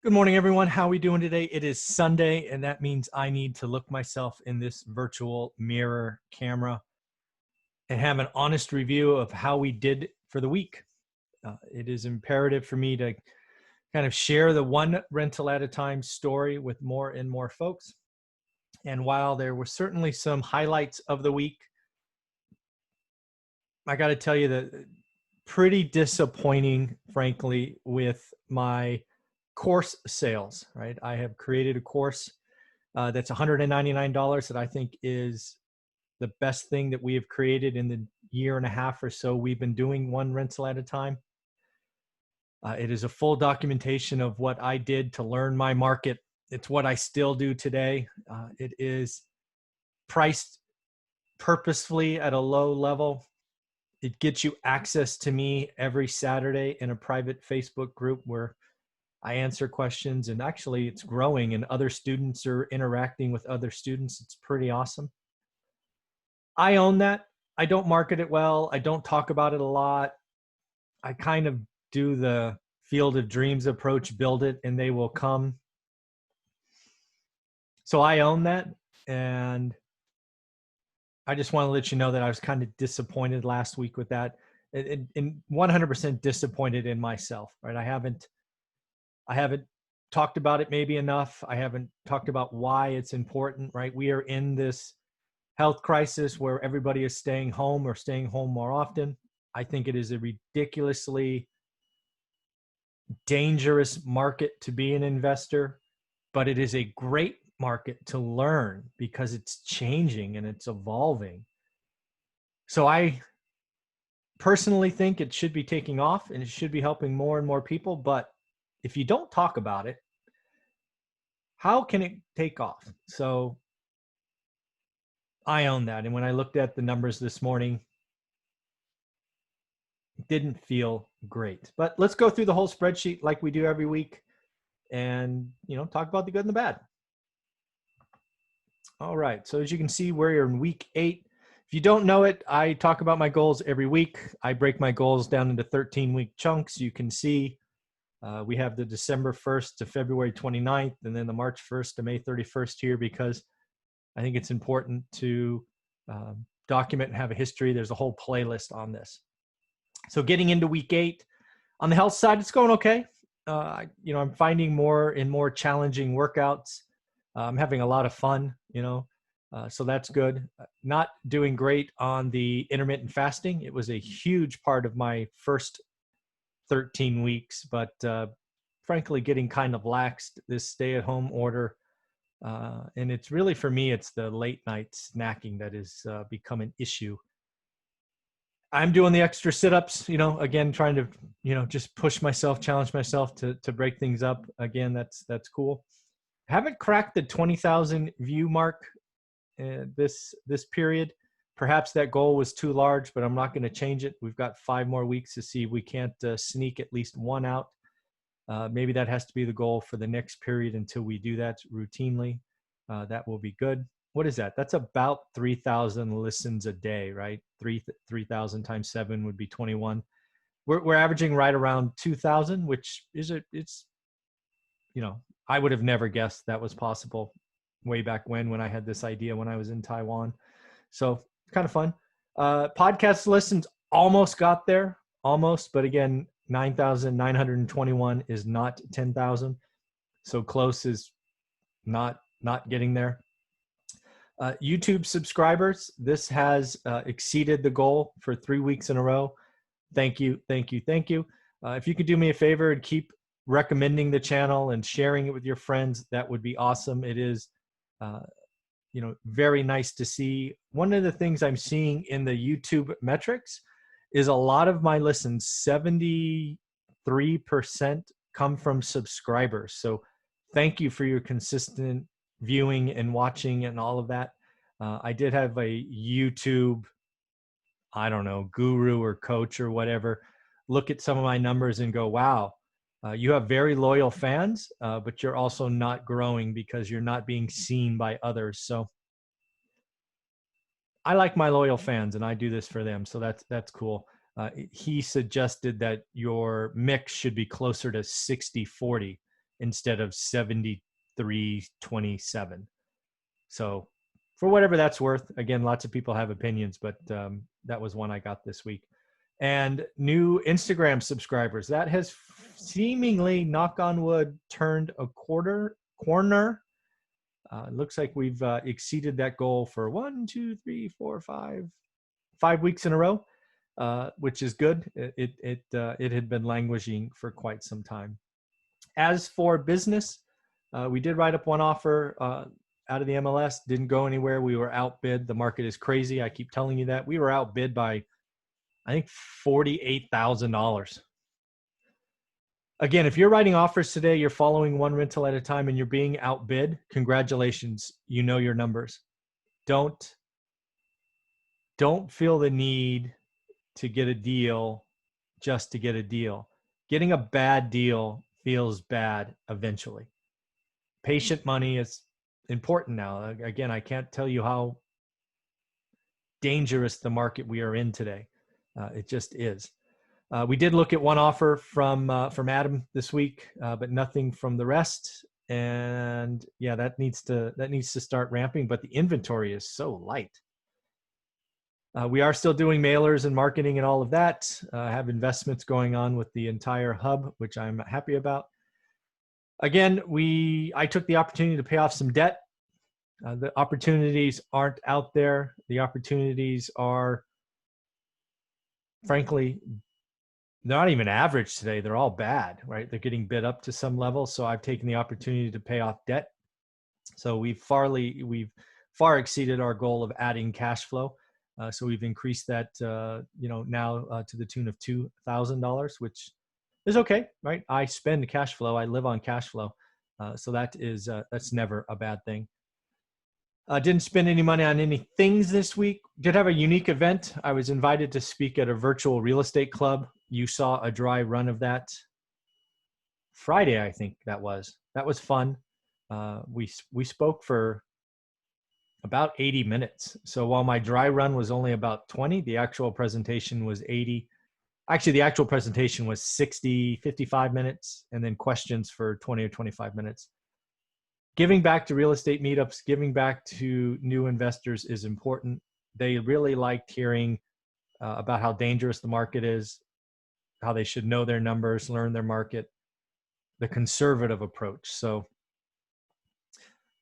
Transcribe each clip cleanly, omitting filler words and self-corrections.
Good morning, everyone. How are we doing today? It is Sunday, and that means I need to look myself in this virtual mirror camera and have an honest review of how we did for the week. It is imperative for me to kind of share the one rental at a time story with more and more folks. And while there were certainly some highlights of the week, I got to tell you that pretty disappointing, frankly, with my course sales, right? I have created a course that's $199 that I think is the best thing that we have created in the year and a half or so we've been doing one rental at a time. It is a full documentation of what I did to learn my market. It's what I still do today. It is priced purposefully at a low level. It gets you access to me every Saturday in a private Facebook group where I answer questions, and actually it's growing and other students are interacting with other students. It's pretty awesome. I own that. I don't market it well. I don't talk about it a lot. I kind of do the field of dreams approach, build it and they will come. So I own that. And I just want to let you know that I was kind of disappointed last week with that, and 100% disappointed in myself, right? I haven't talked about it maybe enough. I haven't talked about why it's important, right? We are in this health crisis where everybody is staying home or staying home more often. I think it is a ridiculously dangerous market to be an investor, but it is a great market to learn because it's changing and it's evolving. So I personally think it should be taking off and it should be helping more and more people. But if you don't talk about it, how can it take off? So I own that. And when I looked at the numbers this morning, it didn't feel great. But let's go through the whole spreadsheet like we do every week and, talk about the good and the bad. All right. So as you can see, we're in week 8. If you don't know it, I talk about my goals every week. I break my goals down into 13-week chunks. You can see we have the December 1st to February 29th, and then the March 1st to May 31st here because I think it's important to document and have a history. There's a whole playlist on this. So getting into week 8, on the health side, it's going okay. I'm finding more and more challenging workouts. I'm having a lot of fun, so that's good. Not doing great on the intermittent fasting. It was a huge part of my first 13 weeks, but frankly, getting kind of laxed this stay-at-home order. And it's really, for me, it's the late night snacking that has become an issue. I'm doing the extra sit-ups, again, trying to, just push myself, challenge myself to break things up. Again, that's cool. Haven't cracked the 20,000 view mark this period. Perhaps that goal was too large, but I'm not going to change it. We've got 5 more weeks to see if we can't sneak at least one out. Maybe that has to be the goal for the next period until we do that routinely. That will be good. What is that? That's about 3,000 listens a day, right? 3,000 times 7 would be 21. We're averaging right around 2,000, which is it's I would have never guessed that was possible way back when I had this idea when I was in Taiwan. So kind of fun. Podcast listens almost got there, but again, 9,921 is not 10,000. So close is not getting there. YouTube subscribers, this has exceeded the goal for 3 weeks in a row. Thank you. If you could do me a favor and keep recommending the channel and sharing it with your friends, that would be awesome. It is, very nice to see. One of the things I'm seeing in the YouTube metrics is a lot of my listens, 73% come from subscribers. So thank you for your consistent viewing and watching and all of that. I did have a YouTube, guru or coach or whatever, look at some of my numbers and go, wow, you have very loyal fans, but you're also not growing because you're not being seen by others. So I like my loyal fans and I do this for them. So that's cool. He suggested that your mix should be closer to 60-40. instead of 73.27. So for whatever that's worth, again, lots of people have opinions, but that was one I got this week. And new Instagram subscribers, that has seemingly, knock on wood, turned a corner. It looks like we've exceeded that goal for 5 weeks in a row, which is good. It had been languishing for quite some time. As for business, we did write up one offer out of the MLS, didn't go anywhere. We were outbid. The market is crazy. I keep telling you that. We were outbid by, I think, $48,000. Again, if you're writing offers today, you're following one rental at a time and you're being outbid, congratulations, you know your numbers. Don't feel the need to get a deal just to get a deal. Getting a bad deal feels bad eventually. Patient money is important now. Again, I can't tell you how dangerous the market we are in today. It just is. We did look at one offer from Adam this week, but nothing from the rest. And yeah, that needs to start ramping. But the inventory is so light. We are still doing mailers and marketing and all of that. Have investments going on with the entire hub, which I'm happy about. Again, I took the opportunity to pay off some debt. The opportunities aren't out there. The opportunities are, frankly, they're not even average today. They're all bad, right? They're getting bid up to some level. So I've taken the opportunity to pay off debt. So we've far exceeded our goal of adding cash flow. So we've increased that, now to the tune of $2,000, which is okay, right? I spend cash flow. I live on cash flow. So that's never a bad thing. Didn't spend any money on any things this week. Did have a unique event. I was invited to speak at a virtual real estate club. You saw a dry run of that Friday, I think that was. That was fun. We spoke for about 80 minutes. So while my dry run was only about 20, the actual presentation was 80. Actually, the actual presentation was 60, 55 minutes, and then questions for 20 or 25 minutes. Giving back to real estate meetups, giving back to new investors is important. They really liked hearing about how dangerous the market is, how they should know their numbers, learn their market, the conservative approach. So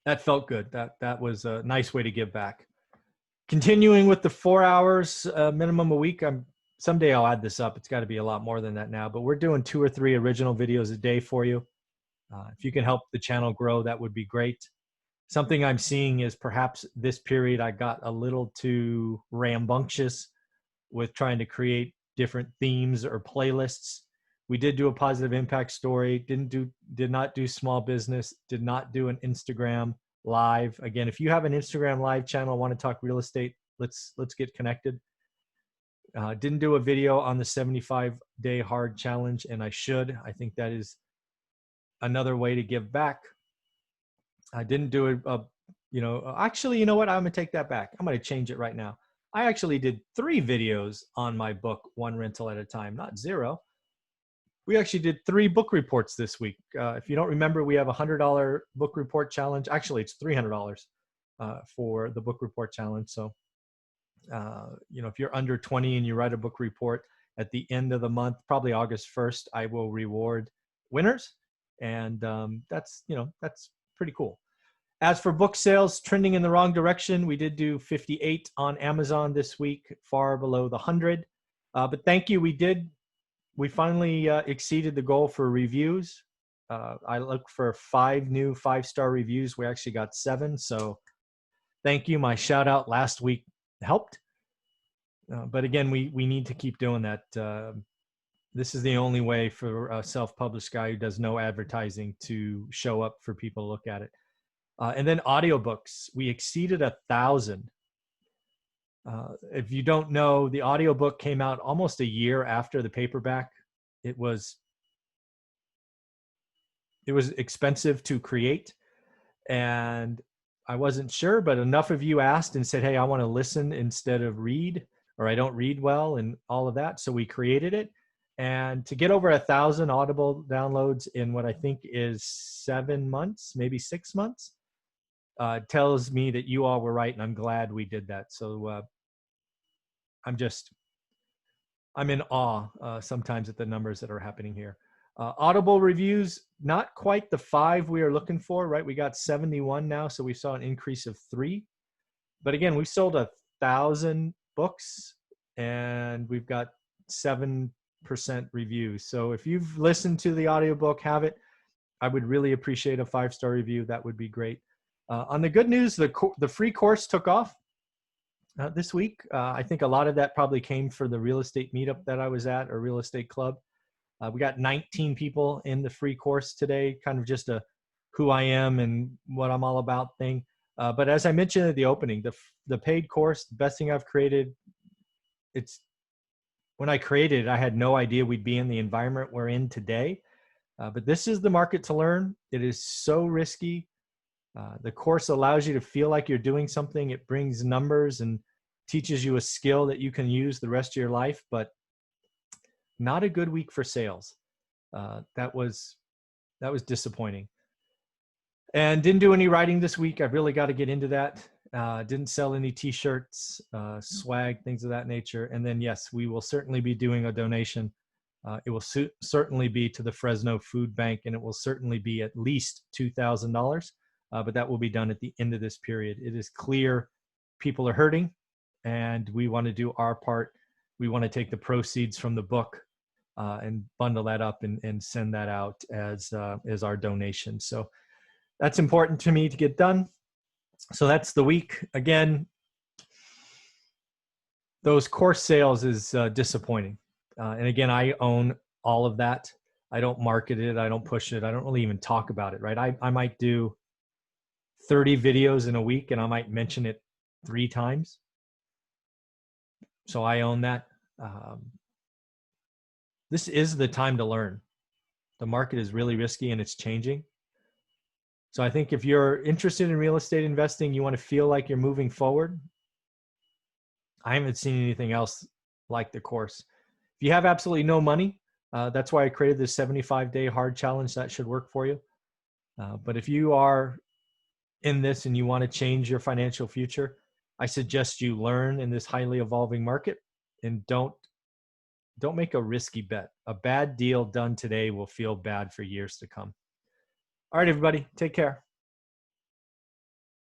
that felt good. That was a nice way to give back. Continuing with the 4 hours minimum a week. Someday I'll add this up. It's got to be a lot more than that now, but we're doing 2 or 3 original videos a day for you. If you can help the channel grow, that would be great. Something I'm seeing is perhaps this period I got a little too rambunctious with trying to create different themes or playlists. We did do a positive impact story, did not do small business, did not do an Instagram live. Again, if you have an Instagram live channel, want to talk real estate, let's get connected. Didn't do a video on the 75-day hard challenge, and I should. I think that is another way to give back. I didn't do it. Actually, you know what? I'm gonna take that back. I'm gonna change it right now. I actually did 3 videos on my book, One Rental at a Time, not 0. We actually did 3 book reports this week. If you don't remember, we have a $100 book report challenge. Actually, it's $300 for the book report challenge. So, if you're under 20 and you write a book report at the end of the month, probably August 1st, I will reward winners. And that's pretty cool. As for book sales, trending in the wrong direction. We did do 58 on Amazon this week, far below the 100. But thank you. We finally exceeded the goal for reviews. I looked for 5 new 5-star reviews. We actually got 7. So thank you. My shout out last week helped. But again, we need to keep doing that. This is the only way for a self-published guy who does no advertising to show up for people to look at it. And then audiobooks, we exceeded 1,000. If you don't know, the audiobook came out almost a year after the paperback. It was expensive to create, and I wasn't sure, but enough of you asked and said, hey, I want to listen instead of read, or I don't read well and all of that. So we created it. And to get over 1,000 Audible downloads in what I think is 7 months, maybe 6 months, tells me that you all were right, and I'm glad we did that. So I'm in awe sometimes at the numbers that are happening here. Audible reviews, not quite the 5 we are looking for, right? We got 71 now, so we saw an increase of 3. But again, we've sold 1,000 books, and we've got 7% reviews. So if you've listened to the audiobook, have it, I would really appreciate a 5-star review. That would be great. On the good news, the free course took off this week. I think a lot of that probably came for the real estate meetup that I was at, or real estate club. We got 19 people in the free course today, kind of just a who I am and what I'm all about thing. But as I mentioned at the opening, the paid course, the best thing I've created. When I created it, I had no idea we'd be in the environment we're in today. But this is the market to learn. It is so risky. The course allows you to feel like you're doing something. It brings numbers and teaches you a skill that you can use the rest of your life, but not a good week for sales. That was disappointing. And didn't do any writing this week. I've really got to get into that. Didn't sell any t-shirts, swag, things of that nature. And then, yes, we will certainly be doing a donation. It will certainly be to the Fresno Food Bank, and it will certainly be at least $2,000. But that will be done at the end of this period. It is clear people are hurting, and we want to do our part. We want to take the proceeds from the book and bundle that up and send that out as our donation. So that's important to me to get done. So that's the week. Again, those course sales is disappointing. And again, I own all of that. I don't market it. I don't push it. I don't really even talk about it, right? I might do 30 videos in a week, and I might mention it 3 times. So I own that. This is the time to learn. The market is really risky, and it's changing. So I think if you're interested in real estate investing, you want to feel like you're moving forward. I haven't seen anything else like the course. If you have absolutely no money, that's why I created this 75-day hard challenge. That should work for you. But if you are in this and you want to change your financial future, I suggest you learn in this highly evolving market, and don't make a risky bet. A bad deal done today will feel bad for years to come. All right, everybody, take care.